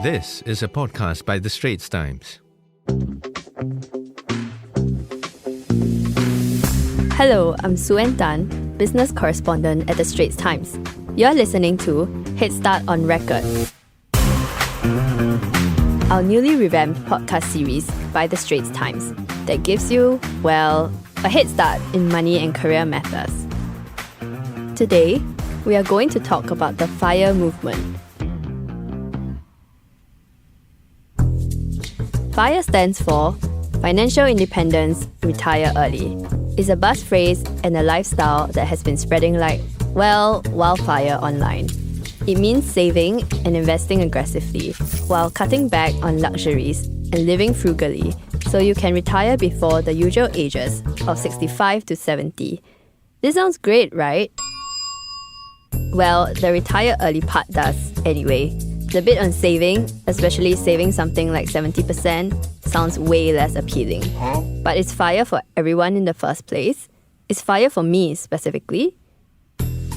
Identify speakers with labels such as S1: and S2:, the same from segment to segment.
S1: This is a podcast by the Straits Times.
S2: Hello, I'm Lorna Tan, business correspondent at the Straits Times. You're listening to Headstart on Record, our newly revamped podcast series by the Straits Times that gives you, well, a head start in money and career matters. Today, we are going to talk about the FIRE movement. FIRE stands for Financial Independence, Retire Early. It's a buzz phrase and a lifestyle that has been spreading like, well, wildfire online. It means saving and investing aggressively while cutting back on luxuries and living frugally so you can retire before the usual ages of 65 to 70. This sounds great, right? Well, the retire early part does anyway. The bit on saving, especially saving something like 70%, sounds way less appealing. But it's FIRE for everyone in the first place. It's FIRE for me specifically.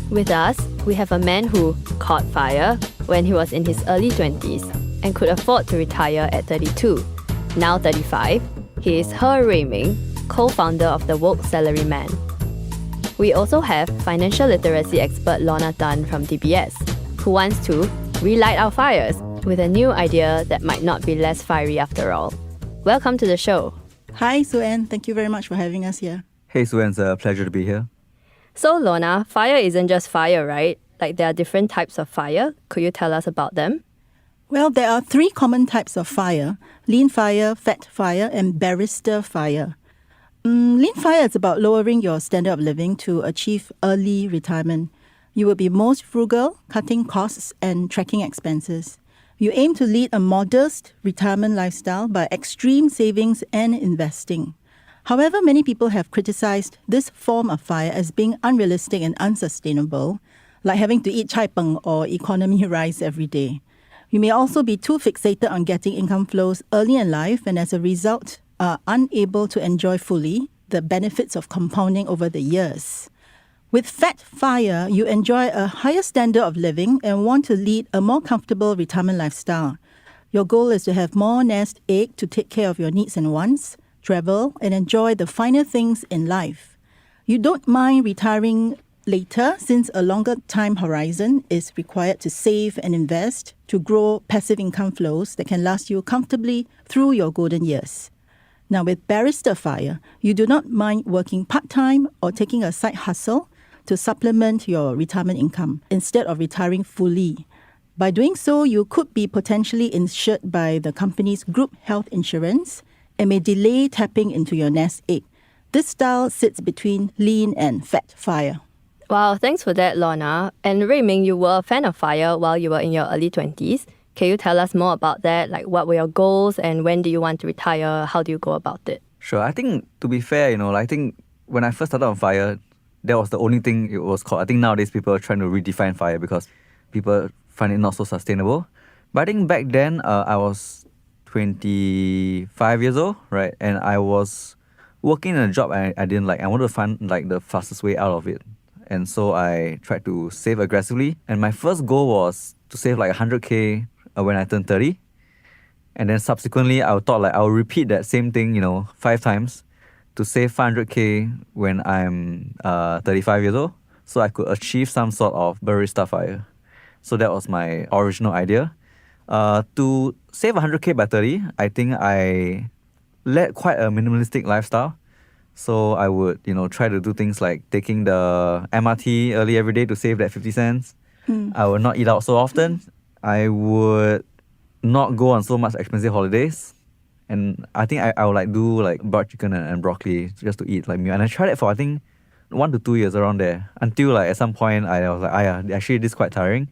S2: With us, we have a man who caught FIRE when he was in his early 20s and could afford to retire at 32. Now 35, he is He Ruiming, co-founder of the Woke Salaryman. We also have financial literacy expert Lorna Tan from DBS, who wants to relight our fires with a new idea that might not be less fiery after all. Welcome to the show.
S3: Hi, Suen. Thank you very much for having us here.
S4: Hey, Suen, it's a pleasure to be here.
S2: So, Lorna, fire isn't just fire, right? Like, there are different types of fire. Could you tell us about them?
S3: Well, there are three common types of fire: lean fire, fat fire, and barrister fire. Lean fire is about lowering your standard of living to achieve early retirement. You will be most frugal, cutting costs and tracking expenses. You aim to lead a modest retirement lifestyle by extreme savings and investing. However, many people have criticized this form of fire as being unrealistic and unsustainable, like having to eat chai peng or economy rice every day. You may also be too fixated on getting income flows early in life and as a result are unable to enjoy fully the benefits of compounding over the years. With fat fire, you enjoy a higher standard of living and want to lead a more comfortable retirement lifestyle. Your goal is to have more nest egg to take care of your needs and wants, travel, and enjoy the finer things in life. You don't mind retiring later since a longer time horizon is required to save and invest to grow passive income flows that can last you comfortably through your golden years. Now, with barrister fire, you do not mind working part-time or taking a side hustle to supplement your retirement income instead of retiring fully. By doing so, you could be potentially insured by the company's group health insurance and may delay tapping into your nest egg. This style sits between lean and fat fire.
S2: Wow, thanks for that, Lorna. And Ruiming, you were a fan of FIRE while you were in your early 20s. Can you tell us more about that? Like, what were your goals and when do you want to retire? How do you go about it?
S4: Sure, I think to be fair, I think when I first started on FIRE, that was the only thing it was called. I think nowadays people are trying to redefine FIRE because people find it not so sustainable. But I think back then, I was 25 years old, right? And I was working in a job I didn't like. I wanted to find the fastest way out of it. And so I tried to save aggressively. And my first goal was to save 100K when I turned 30. And then subsequently, I thought I will repeat that same thing, 5 times to save 500K when I'm 35 years old. So I could achieve some sort of barista fire. So that was my original idea. To save 100K by 30, I think I led quite a minimalistic lifestyle. So I would, try to do things like taking the MRT early every day to save that 50 cents. I would not eat out so often. I would not go on so much expensive holidays. And I think I would do broiled chicken and broccoli just to eat meal. And I tried it for I think 1 to 2 years around there. Until at some point I was actually this is quite tiring.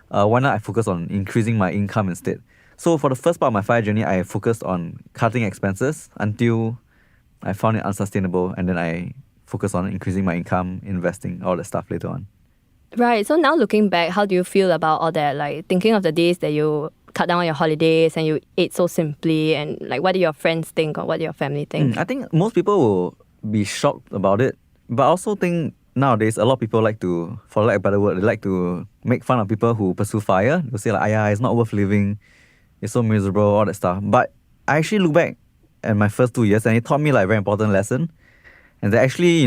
S4: Why not I focus on increasing my income instead? So for the first part of my FIRE journey, I focused on cutting expenses until I found it unsustainable. And then I focused on increasing my income, investing, all that stuff later on.
S2: Right, so now looking back, how do you feel about all that? Like, thinking of the days that you cut down on your holidays and you ate so simply, and what do your friends think or what do your family think?
S4: I think most people will be shocked about it. But I also think nowadays a lot of people like to, for lack of a better word, they like to make fun of people who pursue FIRE. They'll say it's not worth living. it's so miserable, all that stuff. But I actually look back at my first 2 years and it taught me like a very important lesson. And that actually,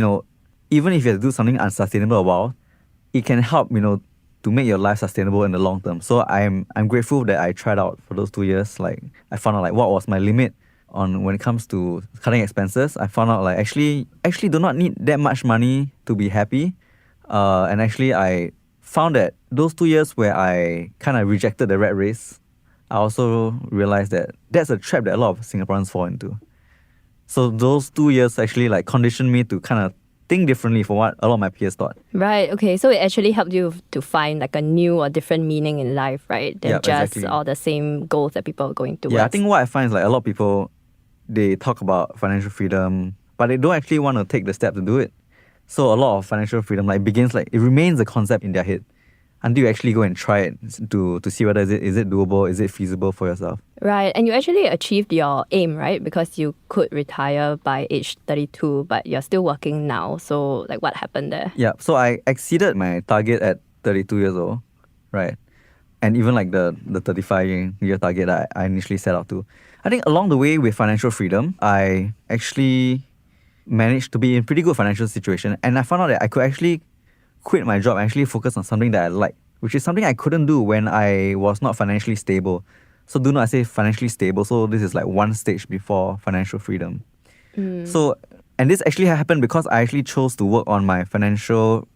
S4: even if you have to do something unsustainable a while, it can help, to make your life sustainable in the long term. So I'm grateful that I tried out for those 2 years. Like I found out like what was my limit on when it comes to cutting expenses. I found out like actually do not need that much money to be happy. And actually I found that those 2 years where I kind of rejected the rat race, I also realized that that's a trap that a lot of Singaporeans fall into. So those 2 years actually like conditioned me to kind of think differently from what a lot of my peers thought.
S2: Right, okay. So it actually helped you to find like a new or different meaning in life, right? Than just
S4: exactly.
S2: all the same goals that people are going towards.
S4: Yeah, I think what I find is like a lot of people, they talk about financial freedom, but they don't actually want to take the step to do it. So a lot of financial freedom it remains a concept in their head until you actually go and try it to see whether is it doable, is it feasible for yourself.
S2: Right, and you actually achieved your aim, right? Because you could retire by age 32, but you're still working now. So like what happened there?
S4: Yeah, so I exceeded my target at 32 years old, right? And even like the 35-year target I initially set out to. I think along the way with financial freedom, I actually managed to be in pretty good financial situation. And I found out that I could actually quit my job and actually focus on something that I like, which is something I couldn't do when I was not financially stable. So do not I say financially stable. So this is like one stage before financial freedom. So, and this actually happened because I actually chose to work on my financial,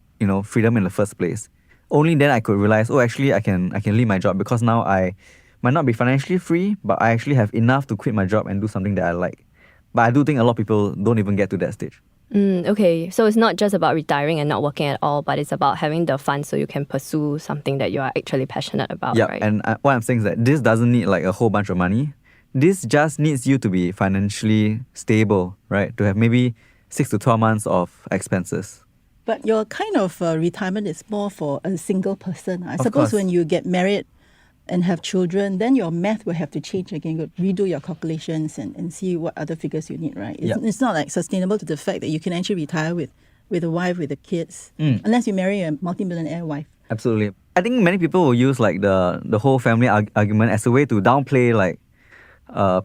S4: freedom in the first place. Only then I could realize, actually I can leave my job because now I might not be financially free, but I actually have enough to quit my job and do something that I like. But I do think a lot of people don't even get to that stage.
S2: Okay, so it's not just about retiring and not working at all, but it's about having the funds so you can pursue something that you are actually passionate about, right?
S4: And what I'm saying is that this doesn't need like a whole bunch of money. This just needs you to be financially stable, right? To have maybe 6 to 12 months of expenses.
S3: But your kind of retirement is more for a single person. I suppose
S4: course.
S3: when you get married and have children, then your math will have to change again. You redo your calculations and see what other figures you need, right? It's not like sustainable to the fact that you can actually retire with a wife, with the kids, unless you marry a multi-millionaire wife.
S4: Absolutely. I think many people will use like the whole family argument as a way to downplay like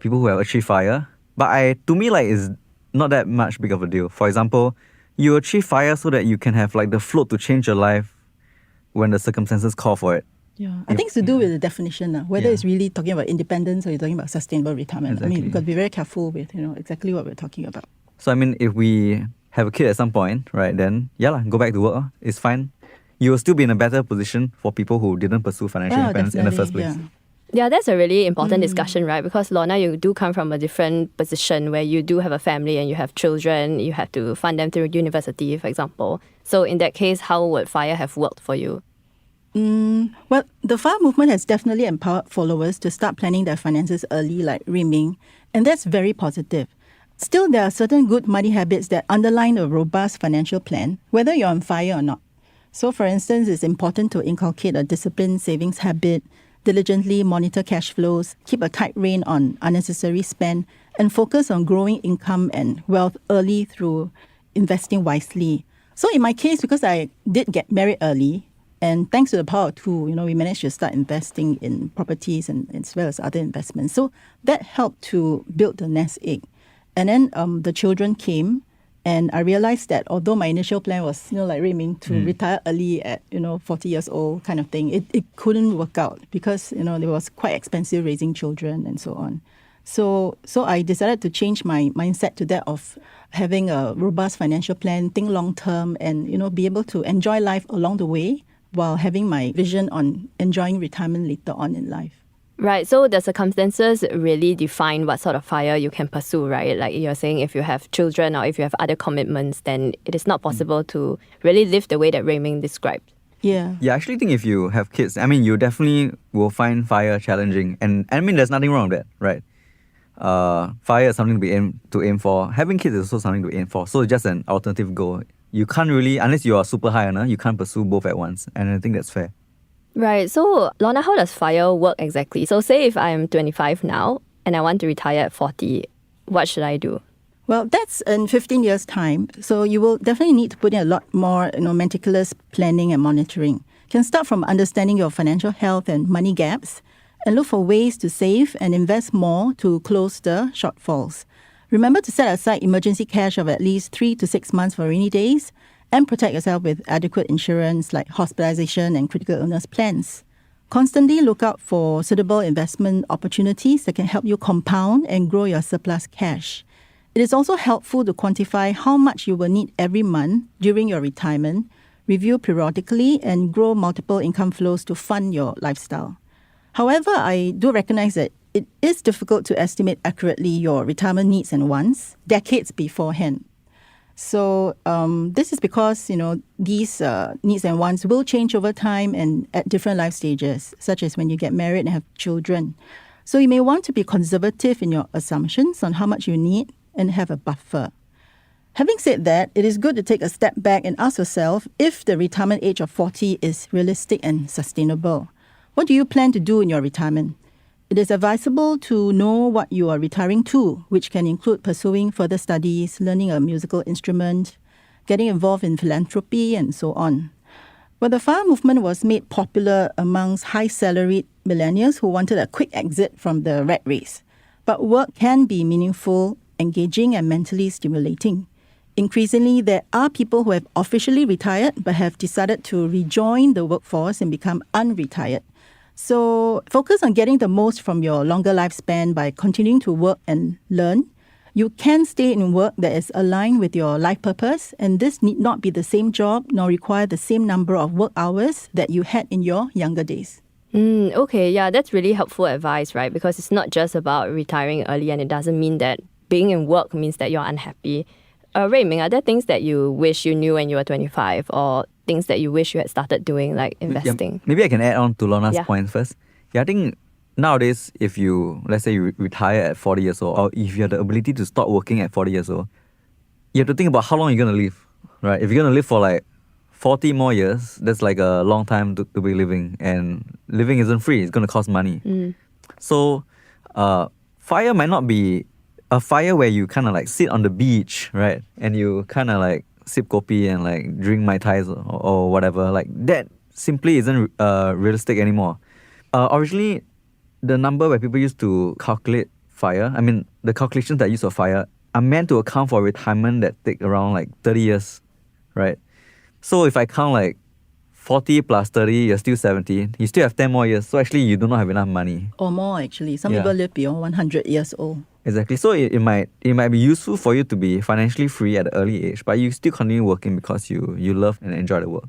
S4: people who have achieved FIRE. But to me, like, it's not that much big of a deal. For example, you achieve FIRE so that you can have like the float to change your life when the circumstances call for it.
S3: Yeah, I think it's to do with the definition, whether it's really talking about independence or you're talking about sustainable retirement.
S4: Exactly.
S3: I mean, we've got to be very careful with, exactly what we're talking about.
S4: So, I mean, if we have a kid at some point, right, then, go back to work. It's fine. You will still be in a better position for people who didn't pursue financial independence in the first place.
S2: Yeah, that's a really important discussion, right? Because Lorna, you do come from a different position where you do have a family and you have children. You have to fund them through university, for example. So in that case, how would FIRE have worked for you?
S3: Well, the FIRE movement has definitely empowered followers to start planning their finances early, like Ruiming, and that's very positive. Still, there are certain good money habits that underline a robust financial plan, whether you're on FIRE or not. So, for instance, it's important to inculcate a disciplined savings habit, diligently monitor cash flows, keep a tight rein on unnecessary spend, and focus on growing income and wealth early through investing wisely. So in my case, because I did get married early, and thanks to the power of two, we managed to start investing in properties and as well as other investments. So that helped to build the nest egg. And then the children came, and I realized that although my initial plan was, like Ruiming, to retire early at, 40 years old kind of thing, it couldn't work out because, it was quite expensive raising children and so on. So I decided to change my mindset to that of having a robust financial plan, think long term, and, be able to enjoy life along the way while having my vision on enjoying retirement later on in life.
S2: Right, so the circumstances really define what sort of FIRE you can pursue, right? Like you're saying, if you have children or if you have other commitments, then it is not possible to really live the way that Ruiming described.
S3: Yeah.
S4: Yeah, I actually think if you have kids, I mean, you definitely will find FIRE challenging. And I mean, there's nothing wrong with that, right? FIRE is something to aim for. Having kids is also something to aim for. So it's just an alternative goal. You can't really, unless you are super high earner, you can't pursue both at once. And I think that's fair.
S2: Right. So, Lorna, how does FIRE work exactly? So, say if I'm 25 now and I want to retire at 40, what should I do?
S3: Well, that's in 15 years' time. So you will definitely need to put in a lot more, meticulous planning and monitoring. You can start from understanding your financial health and money gaps. and look for ways to save and invest more to close the shortfalls. Remember to set aside emergency cash of at least 3 to 6 months for rainy days and protect yourself with adequate insurance like hospitalization and critical illness plans. Constantly look out for suitable investment opportunities that can help you compound and grow your surplus cash. It is also helpful to quantify how much you will need every month during your retirement, review periodically, and grow multiple income flows to fund your lifestyle. However, I do recognize that it is difficult to estimate accurately your retirement needs and wants decades beforehand. So this is because, these needs and wants will change over time and at different life stages, such as when you get married and have children. So you may want to be conservative in your assumptions on how much you need and have a buffer. Having said that, it is good to take a step back and ask yourself if the retirement age of 40 is realistic and sustainable. What do you plan to do in your retirement? It is advisable to know what you are retiring to, which can include pursuing further studies, learning a musical instrument, getting involved in philanthropy, and so on. Well, the FIRE movement was made popular amongst high-salaried millennials who wanted a quick exit from the rat race. But work can be meaningful, engaging, and mentally stimulating. Increasingly, there are people who have officially retired but have decided to rejoin the workforce and become unretired. So focus on getting the most from your longer lifespan by continuing to work and learn. You can stay in work that is aligned with your life purpose, and this need not be the same job nor require the same number of work hours that you had in your younger days.
S2: Okay, yeah, that's really helpful advice, right? Because it's not just about retiring early, and it doesn't mean that being in work means that you're unhappy. Ruiming, are there things that you wish you knew when you were 25 or things that you wish you had started doing, like investing?
S4: Yeah, maybe I can add on to Lorna's point first. Yeah, I think nowadays, if you, let's say you retire at 40 years old, or if you have the ability to stop working at 40 years old, you have to think about how long you're going to live, right? If you're going to live for like 40 more years, that's like a long time to be living. And living isn't free. It's going to cost money. So, FIRE might not be a FIRE where you kind of like sit on the beach, right? And you kind of like sip kopi and like drink Mai Tais or whatever. Like that simply isn't realistic anymore. Originally, the number where people used to calculate FIRE, I mean, the calculations that use for FIRE are meant to account for retirement that take around like 30 years, right? So if I count like 40 plus 30, you're still 70. You still have 10 more years. So actually, you do not have enough money.
S3: Or more, actually. Some people live beyond 100 years old.
S4: Exactly. So it might be useful for you to be financially free at an early age, but you still continue working because you love and enjoy the work.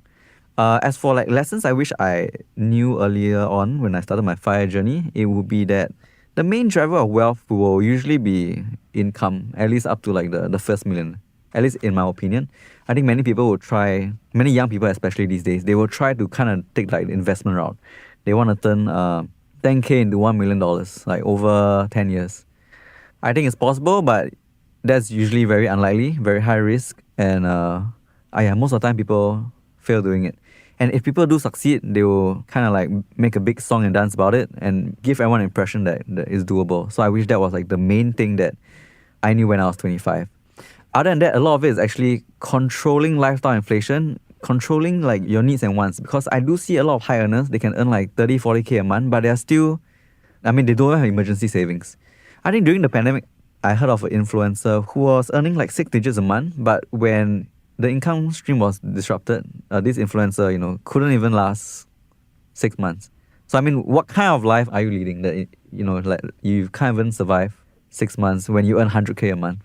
S4: As for like lessons I wish I knew earlier on when I started my FIRE journey, it would be that the main driver of wealth will usually be income, at least up to like the first million. At least in my opinion. I think many people will try, many young people especially these days, they will try to kind of take like the investment route. They want to turn 10K into $1 million, like over 10 years. I think it's possible, but that's usually very unlikely, very high risk. And most of the time people fail doing it. And if people do succeed, they will kind of like make a big song and dance about it and give everyone an impression that it's doable. So I wish that was like the main thing that I knew when I was 25. Other than that, a lot of it is actually controlling lifestyle inflation, controlling like your needs and wants. Because I do see a lot of high earners, they can earn like 30, 40K a month, but they're still, they don't have emergency savings. I think during the pandemic, I heard of an influencer who was earning like 6 digits a month, but when the income stream was disrupted, this influencer, couldn't even last 6 months. So what kind of life are you leading that, like you can't even survive 6 months when you earn 100K a month?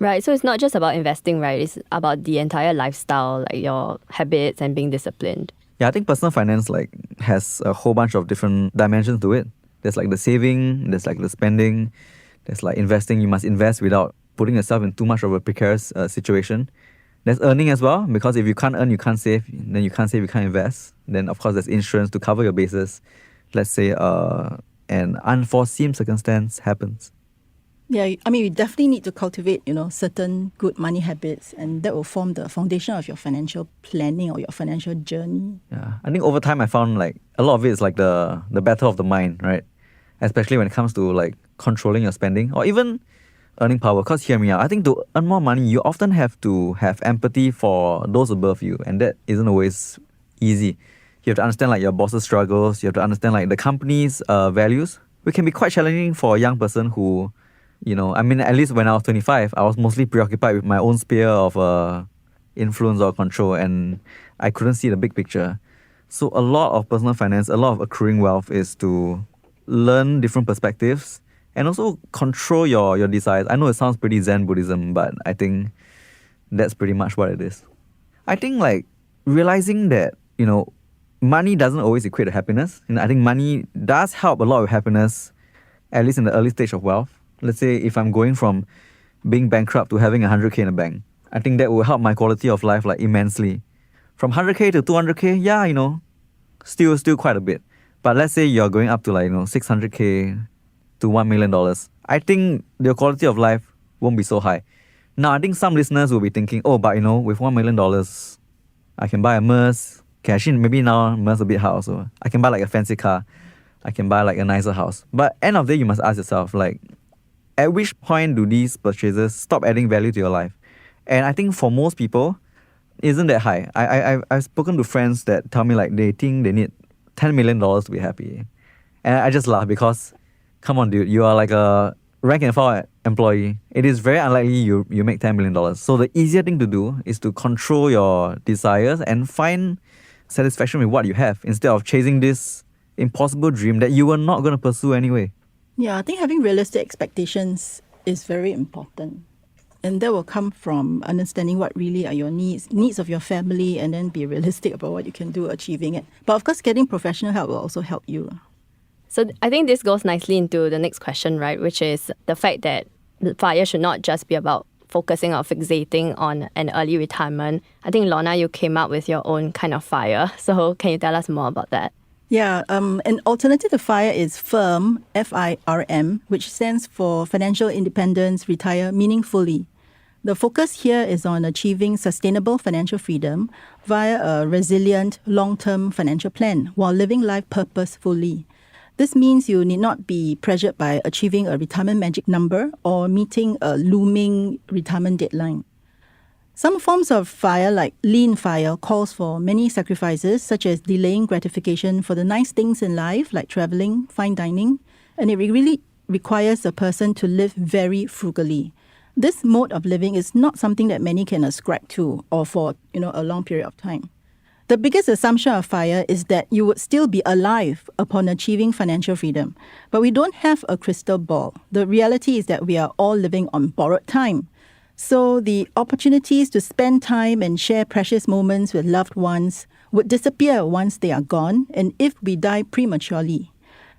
S2: Right, so it's not just about investing, right? It's about the entire lifestyle, like your habits and being disciplined.
S4: Yeah, I think personal finance like has a whole bunch of different dimensions to it. There's like the saving, there's like the spending, there's like investing. You must invest without putting yourself in too much of a precarious situation. There's earning as well, because if you can't earn, you can't save. Then you can't save, you can't invest. Then of course there's insurance to cover your bases. Let's say an unforeseen circumstance happens.
S3: Yeah, we definitely need to cultivate, certain good money habits, and that will form the foundation of your financial planning or your financial journey.
S4: Yeah, I think over time I found like a lot of it is like the battle of the mind, right? Especially when it comes to like controlling your spending or even earning power. Because hear me out, I think to earn more money, you often have to have empathy for those above you, and that isn't always easy. You have to understand like your boss's struggles. You have to understand like the company's values, which can be quite challenging for a young person who, I mean, at least when I was 25, I was mostly preoccupied with my own sphere of influence or control, and I couldn't see the big picture. So a lot of personal finance, a lot of accruing wealth is to learn different perspectives and also control your desires. I know it sounds pretty Zen Buddhism, but I think that's pretty much what it is. I think like realizing that, money doesn't always equate to happiness. I think money does help a lot with happiness, at least in the early stage of wealth. Let's say if I'm going from being bankrupt to having 100K in the bank, I think that will help my quality of life like immensely. From 100K to 200K, yeah, still quite a bit. But let's say you're going up to like, 600K to $1 million. I think the quality of life won't be so high. Now, I think some listeners will be thinking, oh, but with $1 million, I can buy a Merc. Okay, actually, maybe now Merc a bit high also. I can buy like a fancy car. I can buy like a nicer house. But end of the day, you must ask yourself, like, at which point do these purchases stop adding value to your life? And I think for most people, it isn't that high. I've spoken to friends that tell me like they think they need $10 million to be happy. And I just laugh because, come on dude, you are like a rank and file employee. It is very unlikely you make $10 million. So the easier thing to do is to control your desires and find satisfaction with what you have instead of chasing this impossible dream that you were not going to pursue anyway.
S3: Yeah, I think having realistic expectations is very important. And that will come from understanding what really are your needs of your family, and then be realistic about what you can do achieving it. But of course, getting professional help will also help you.
S2: So I think this goes nicely into the next question, right? Which is the fact that FIRE should not just be about focusing or fixating on an early retirement. I think, Lorna, you came up with your own kind of FIRE. So can you tell us more about that?
S3: Yeah, an alternative to FIRE is FIRM, FIRM, which stands for Financial Independence, Retire Meaningfully. The focus here is on achieving sustainable financial freedom via a resilient, long-term financial plan while living life purposefully. This means you need not be pressured by achieving a retirement magic number or meeting a looming retirement deadline. Some forms of FIRE, like lean FIRE, calls for many sacrifices, such as delaying gratification for the nice things in life, like traveling, fine dining, and it really requires a person to live very frugally. This mode of living is not something that many can ascribe to or for, a long period of time. The biggest assumption of FIRE is that you would still be alive upon achieving financial freedom. But we don't have a crystal ball. The reality is that we are all living on borrowed time. So the opportunities to spend time and share precious moments with loved ones would disappear once they are gone, and if we die prematurely.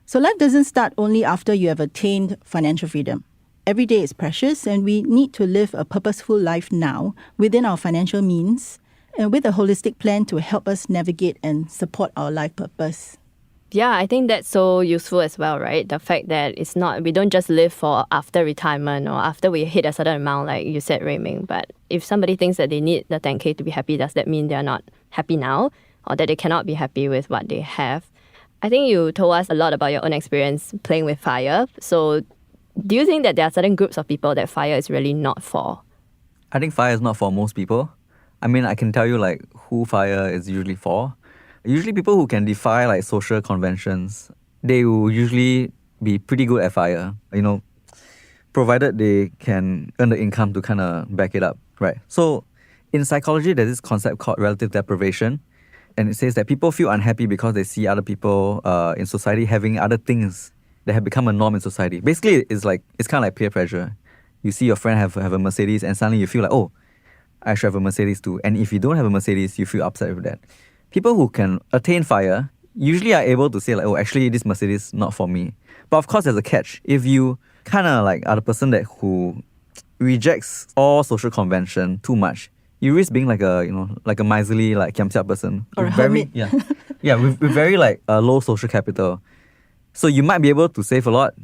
S3: So life doesn't start only after you have attained financial freedom. Every day is precious, and we need to live a purposeful life now within our financial means and with a holistic plan to help us navigate and support our life purpose.
S2: Yeah, I think that's so useful as well, right? The fact that we don't just live for after retirement or after we hit a certain amount, like you said, Ruiming. But if somebody thinks that they need the 10K to be happy, does that mean they're not happy now, or that they cannot be happy with what they have? I think you told us a lot about your own experience playing with FIRE. So do you think that there are certain groups of people that FIRE is really not for?
S4: I think FIRE is not for most people. I mean, I can tell you like who FIRE is usually for. Usually people who can defy like social conventions, they will usually be pretty good at FIRE, provided they can earn the income to kind of back it up, right? So in psychology, there's this concept called relative deprivation. And it says that people feel unhappy because they see other people in society having other things that have become a norm in society. Basically, it's kind of like peer pressure. You see your friend have a Mercedes and suddenly you feel like, oh, I should have a Mercedes too. And if you don't have a Mercedes, you feel upset with that. People who can attain FIRE usually are able to say like, oh, actually this Mercedes is not for me. But of course there's a catch. If you kind of like are the person who rejects all social convention too much, you risk being like a miserly, like kiamsiap person.
S3: Or a hermit.
S4: With very low social capital. So you might be able to save a lot,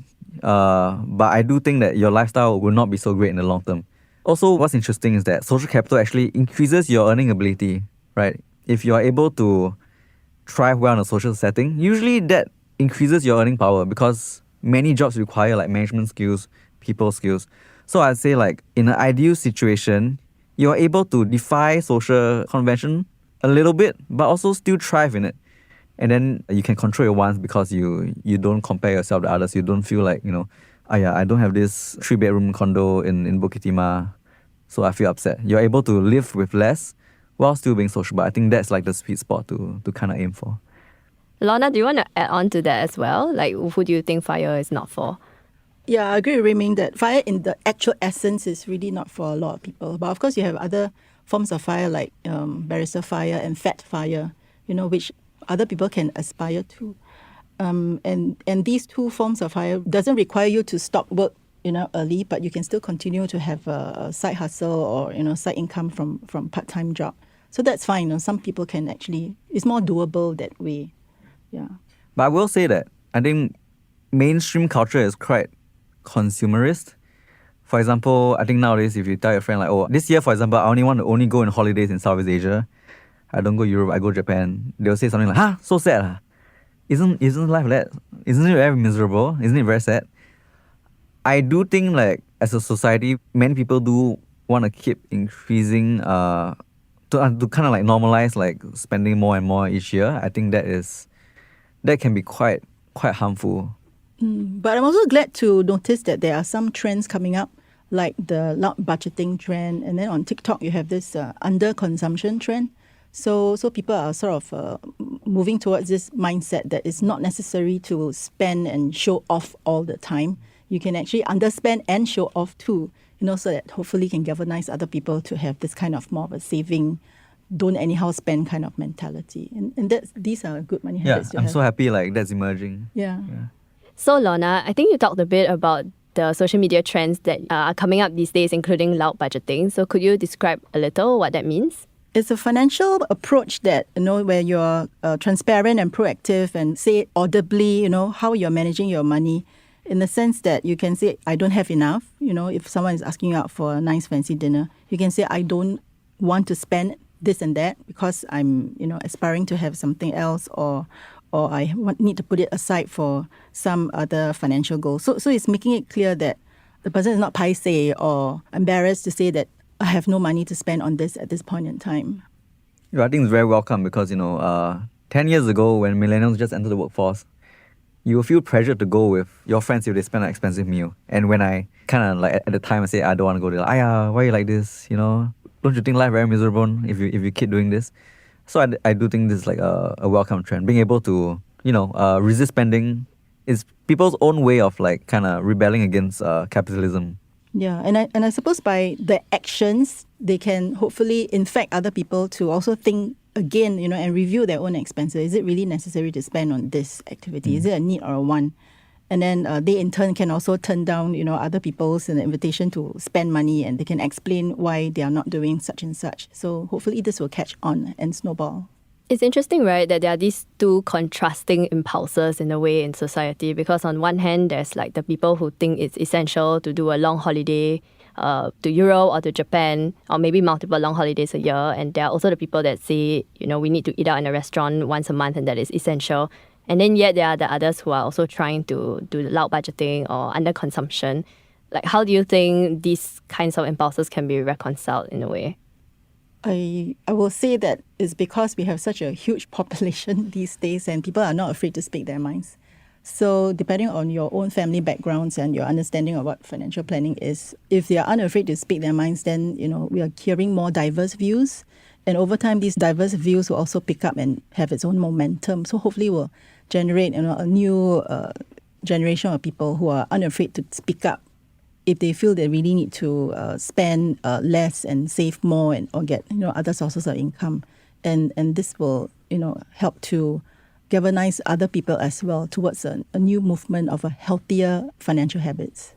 S4: but I do think that your lifestyle will not be so great in the long term. Also, what's interesting is that social capital actually increases your earning ability, right? If you are able to thrive well in a social setting, usually that increases your earning power because many jobs require like management skills, people skills. So I'd say like in an ideal situation, you're able to defy social convention a little bit, but also still thrive in it. And then you can control your wants because you don't compare yourself to others. You don't feel like, I don't have this 3-bedroom condo in Bukit Timah, so I feel upset. You're able to live with less while still being sociable. I think that's like the sweet spot to kind of aim for.
S2: Lorna, do you want to add on to that as well? Like, who do you think FIRE is not for?
S3: Yeah, I agree with Ruiming that FIRE in the actual essence is really not for a lot of people. But of course, you have other forms of FIRE like barrister FIRE and fat FIRE, which other people can aspire to. And these two forms of FIRE doesn't require you to stop work, early, but you can still continue to have a side hustle or, side income from part-time job. So that's fine. Some people can actually, it's more doable that way. Yeah.
S4: But I will say that I think mainstream culture is quite consumerist. For example, I think nowadays if you tell your friend like, oh, this year, for example, I want to go on holidays in Southeast Asia. I don't go Europe, I go Japan. They'll say something like, so sad. Isn't life like that? Isn't it very miserable? Isn't it very sad? I do think like as a society, many people do want to keep increasing to kind of like normalize like spending more and more each year. I think that can be quite harmful.
S3: But I'm also glad to notice that there are some trends coming up, like the loud budgeting trend, and then on TikTok you have this under-consumption trend. So people are sort of moving towards this mindset that it's not necessary to spend and show off all the time. You can actually underspend and show off too, so that hopefully can galvanize other people to have this kind of more of a saving, don't anyhow spend kind of mentality. And these are good money habits to have.
S4: I'm so happy like that's emerging.
S3: Yeah.
S2: So Lorna, I think you talked a bit about the social media trends that are coming up these days, including loud budgeting. So could you describe a little what that means?
S3: It's a financial approach that, where you're transparent and proactive and say audibly, how you're managing your money, in the sense that you can say, I don't have enough. If someone is asking you out for a nice fancy dinner, you can say, I don't want to spend this and that because I'm, aspiring to have something else, or I need to put it aside for some other financial goal. So it's making it clear that the person is not paiseh or embarrassed to say that I have no money to spend on this at this point in time.
S4: Yeah, I think it's very welcome because, 10 years ago when millennials just entered the workforce, you will feel pressured to go with your friends if they spend an expensive meal. And when I kind of like at the time I say I don't want to go, they're like, why are you like this? Don't you think life very miserable if you keep doing this? So I do think this is like a welcome trend. Being able to, resist spending is people's own way of like kind of rebelling against capitalism.
S3: Yeah, and I suppose by the actions, they can hopefully infect other people to also think again, and review their own expenses. Is it really necessary to spend on this activity? Is it a need or a want? And then they in turn can also turn down, other people's invitation to spend money, and they can explain why they are not doing such and such. So hopefully this will catch on and snowball.
S2: It's interesting, right, that there are these two contrasting impulses in a way in society, because on one hand, there's like the people who think it's essential to do a long holiday to Europe or to Japan, or maybe multiple long holidays a year. And there are also the people that say, we need to eat out in a restaurant once a month and that is essential. And then yet there are the others who are also trying to do loud budgeting or under consumption. Like, how do you think these kinds of impulses can be reconciled in a way?
S3: I will say that it's because we have such a huge population these days and people are not afraid to speak their minds. So depending on your own family backgrounds and your understanding of what financial planning is, if they are unafraid to speak their minds, then, we are hearing more diverse views. And over time, these diverse views will also pick up and have its own momentum. So hopefully we'll generate, a new generation of people who are unafraid to speak up if they feel they really need to spend less and save more or get, other sources of income. And this will, help to galvanize other people as well towards a new movement of a healthier financial habits.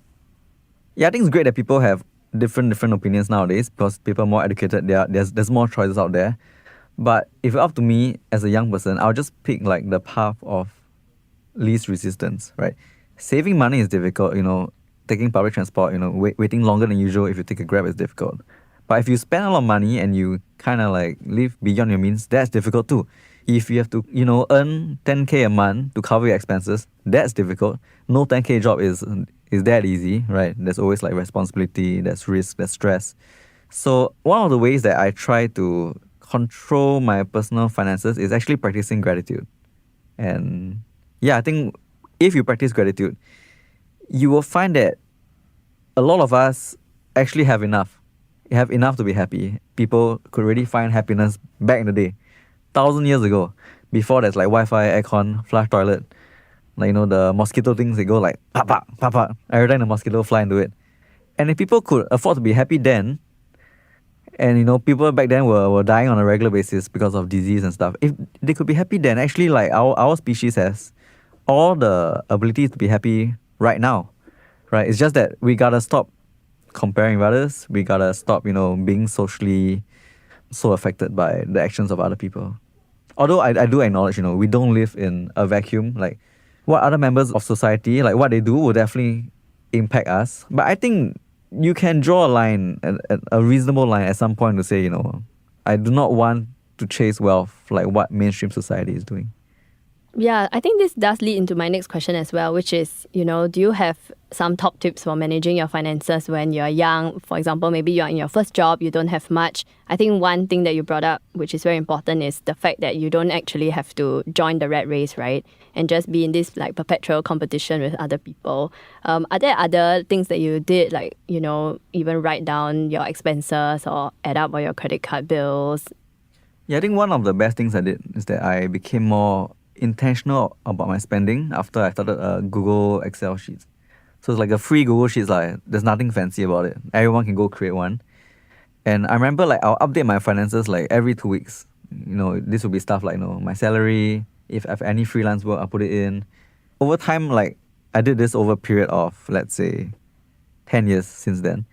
S4: Yeah, I think it's great that people have different opinions nowadays because people are more educated. There's more choices out there. But if it's up to me as a young person, I'll just pick like the path of least resistance, right? Saving money is difficult, taking public transport, waiting longer than usual if you take a Grab is difficult. But if you spend a lot of money and you kind of like live beyond your means, that's difficult too. If you have to, earn 10K a month to cover your expenses, that's difficult. No 10K job is that easy, right? There's always like responsibility, there's risk, there's stress. So one of the ways that I try to control my personal finances is actually practicing gratitude. And yeah, I think if you practice gratitude, you will find that a lot of us actually have enough. You have enough to be happy. People could really find happiness back in the day, 1,000 years ago, before there's like Wi-Fi, aircon, flush toilet, like, you know, the mosquito things, they go like pa pa pa pa every time the mosquito fly into it. And if people could afford to be happy then, and you know, people back then were dying on a regular basis because of disease and stuff, if they could be happy then, actually, like, our species has all the ability to be happy right now, right? It's just that we gotta stop comparing with others. We gotta stop, you know, being socially so affected by the actions of other people. Although I do acknowledge, you know, we don't live in a vacuum. Like, what other members of society, like what they do will definitely impact us. But I think you can draw a line, a reasonable line at some point to say, you know, I do not want to chase wealth like what mainstream society is doing.
S2: Yeah, I think this does lead into my next question as well, which is, you know, do you have some top tips for managing your finances when you're young? For example, maybe you're in your first job, you don't have much. I think one thing that you brought up, which is very important, is the fact that you don't actually have to join the rat race, right? And just be in this like perpetual competition with other people. Are there other things that you did, like, you know, even write down your expenses or add up all your credit card bills?
S4: Yeah, I think one of the best things I did is that I became more intentional about my spending after I started Google Excel sheets. So it's like a free Google Sheets. Like, there's nothing fancy about it. Everyone can go create one. And I remember, like, I'll update my finances like every 2 weeks. You know, this will be stuff like, you know, my salary. If I have any freelance work, I'll put it in. Over time, like, I did this over a period of, let's say, 10 years since then.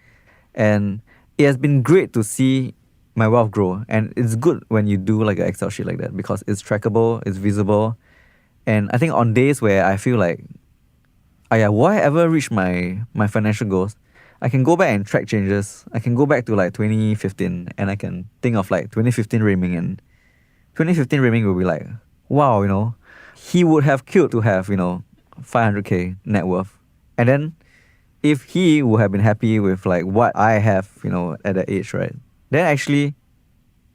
S4: And it has been great to see my wealth grow. And it's good when you do like an Excel sheet like that, because it's trackable, it's visible. And I think on days where I feel like, will I ever reach my financial goals, I can go back and track changes. I can go back to like 2015 and I can think of like 2015 Ruiming, and 2015 Ruiming will be like, wow, you know, he would have killed to have, you know, 500k net worth. And then if he would have been happy with like what I have, you know, at that age, right? Then actually,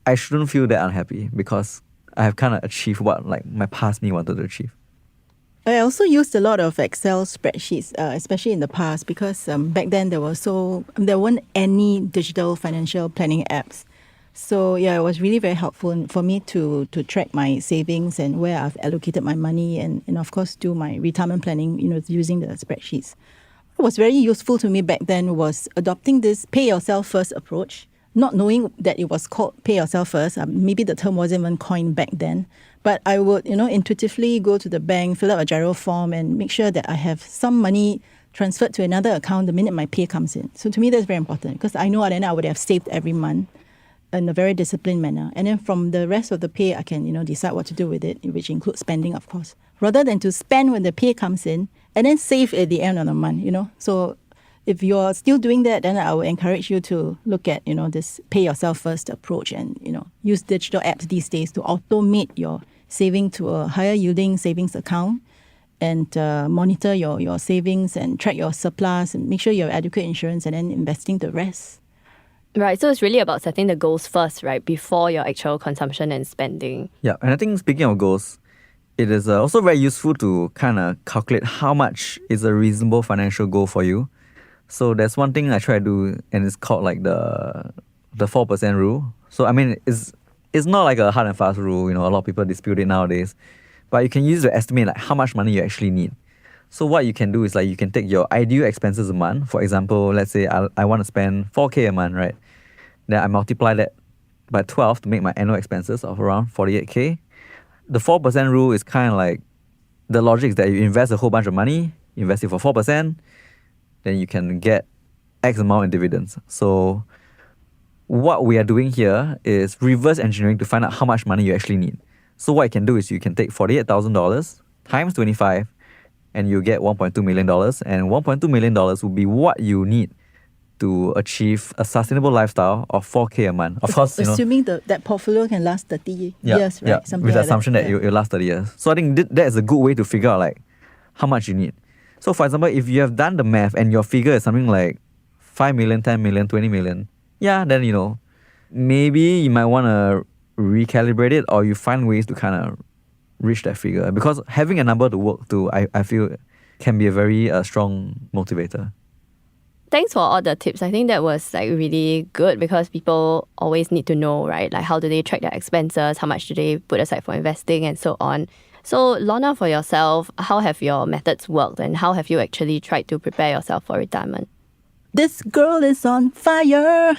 S4: I shouldn't feel that unhappy, because I have kind of achieved what like my past me wanted to achieve.
S3: I also used a lot of Excel spreadsheets, especially in the past, because back then there weren't any digital financial planning apps. So yeah, it was really very helpful for me to track my savings and where I've allocated my money, and of course do my retirement planning, you know, using the spreadsheets. What was very useful to me back then was adopting this pay yourself first approach. Not knowing that it was called pay yourself first. Maybe the term wasn't even coined back then. But I would, you know, intuitively go to the bank, fill out a gyro form, and make sure that I have some money transferred to another account the minute my pay comes in. So to me, that's very important, because I know then I would have saved every month in a very disciplined manner. And then from the rest of the pay, I can, you know, decide what to do with it, which includes spending, of course, rather than to spend when the pay comes in and then save at the end of the month, you know. So if you're still doing that, then I would encourage you to look at, you know, this pay yourself first approach, and, you know, use digital apps these days to automate your saving to a higher yielding savings account, and monitor your savings and track your surplus and make sure you have adequate insurance, and then investing the rest.
S2: Right, so it's really about setting the goals first, right, before your actual consumption and spending.
S4: Yeah, and I think speaking of goals, it is also very useful to kind of calculate how much is a reasonable financial goal for you. So there's one thing I try to do, and it's called like the 4% rule. So I mean, it's not like a hard and fast rule. You know, a lot of people dispute it nowadays, but you can use to estimate like how much money you actually need. So what you can do is like you can take your ideal expenses a month. For example, let's say I want to spend 4k a month, right? Then I multiply that by 12 to make my annual expenses of around 48k. The 4% rule is kind of like, the logic is that you invest a whole bunch of money, invest it for 4%, then you can get X amount in dividends. So what we are doing here is reverse engineering to find out how much money you actually need. So what you can do is you can take $48,000 times 25, and you get $1.2 million. And $1.2 million will be what you need to achieve a sustainable lifestyle of 4k a month. Of course,
S3: assuming that portfolio can last 30 years, right?
S4: Yeah,
S3: Something
S4: with the
S3: like
S4: assumption that it last 30 years. So I think that is a good way to figure out like how much you need. So for example, if you have done the math and your figure is something like 5 million, 10 million, 20 million, yeah, then, you know, maybe you might want to recalibrate it, or you find ways to kind of reach that figure. Because having a number to work to, I feel, can be a very strong motivator.
S2: Thanks for all the tips. I think that was like really good because people always need to know, right? Like how do they track their expenses? How much do they put aside for investing and so on? So Lorna, for yourself, how have your methods worked and how have you actually tried to prepare yourself for retirement?
S3: This girl is on fire.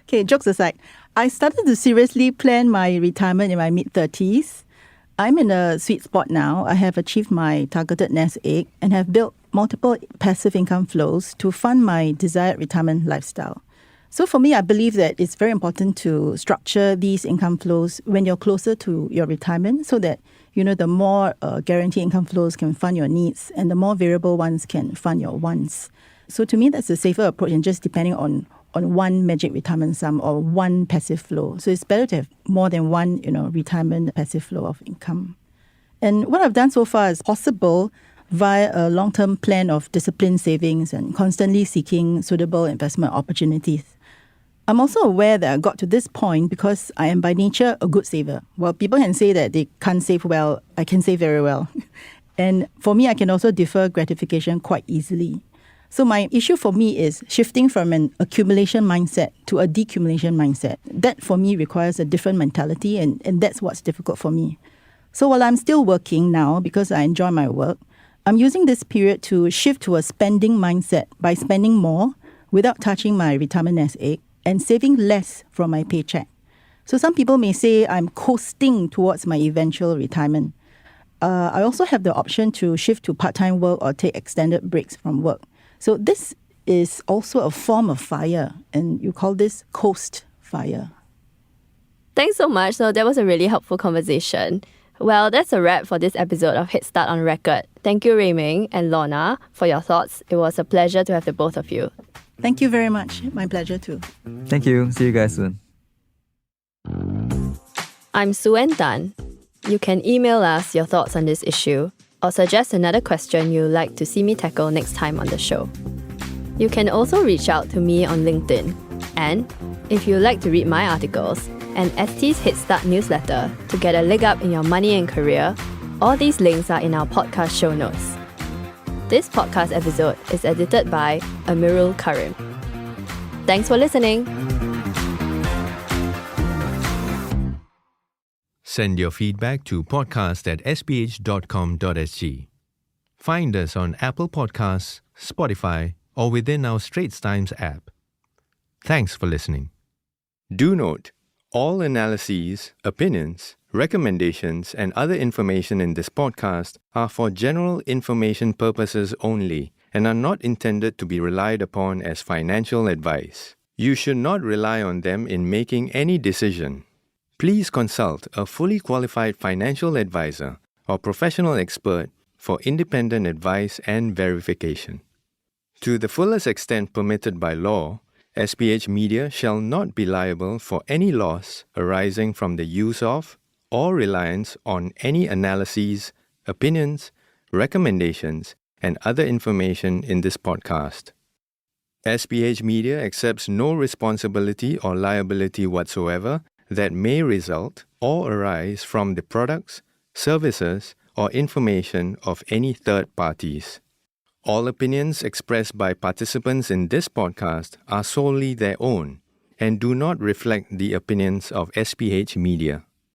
S3: Okay, jokes aside, I started to seriously plan my retirement in my mid-30s. I'm in a sweet spot now. I have achieved my targeted nest egg and have built multiple passive income flows to fund my desired retirement lifestyle. So for me, I believe that it's very important to structure these income flows when you're closer to your retirement so that, the more guaranteed income flows can fund your needs and the more variable ones can fund your wants. So to me, that's a safer approach than just depending on one magic retirement sum or one passive flow. So it's better to have more than one, retirement passive flow of income. And what I've done so far is possible via a long-term plan of disciplined savings and constantly seeking suitable investment opportunities. I'm also aware that I got to this point because I am by nature a good saver. While people can say that they can't save well, I can save very well. And for me, I can also defer gratification quite easily. So my issue for me is shifting from an accumulation mindset to a decumulation mindset. That for me requires a different mentality and that's what's difficult for me. So while I'm still working now because I enjoy my work, I'm using this period to shift to a spending mindset by spending more without touching my retirement nest egg and saving less from my paycheck. So some people may say I'm coasting towards my eventual retirement. I also have the option to shift to part-time work or take extended breaks from work. So this is also a form of fire, and you call this coast fire.
S2: Thanks so much. So that was a really helpful conversation. Well, that's a wrap for this episode of Head Start on Record. Thank you, Ruiming and Lorna, for your thoughts. It was a pleasure to have the both of you.
S3: Thank you very much. My pleasure too.
S4: Thank you. See you guys soon.
S2: I'm Suen Tan. You can email us your thoughts on this issue or suggest another question you'd like to see me tackle next time on the show. You can also reach out to me on LinkedIn. And if you'd like to read my articles and ST's Head Start newsletter to get a leg up in your money and career, all these links are in our podcast show notes. This podcast episode is edited by Amirul Karim. Thanks for listening.
S1: Send your feedback to podcast@sph.com.sg. Find us on Apple Podcasts, Spotify, or within our Straits Times app. Thanks for listening. Do note, all analyses, opinions, recommendations, and other information in this podcast are for general information purposes only and are not intended to be relied upon as financial advice. You should not rely on them in making any decision. Please consult a fully qualified financial advisor or professional expert for independent advice and verification. To the fullest extent permitted by law, SPH Media shall not be liable for any loss arising from the use of or reliance on any analyses, opinions, recommendations, and other information in this podcast. SPH Media accepts no responsibility or liability whatsoever that may result or arise from the products, services, or information of any third parties. All opinions expressed by participants in this podcast are solely their own and do not reflect the opinions of SPH Media.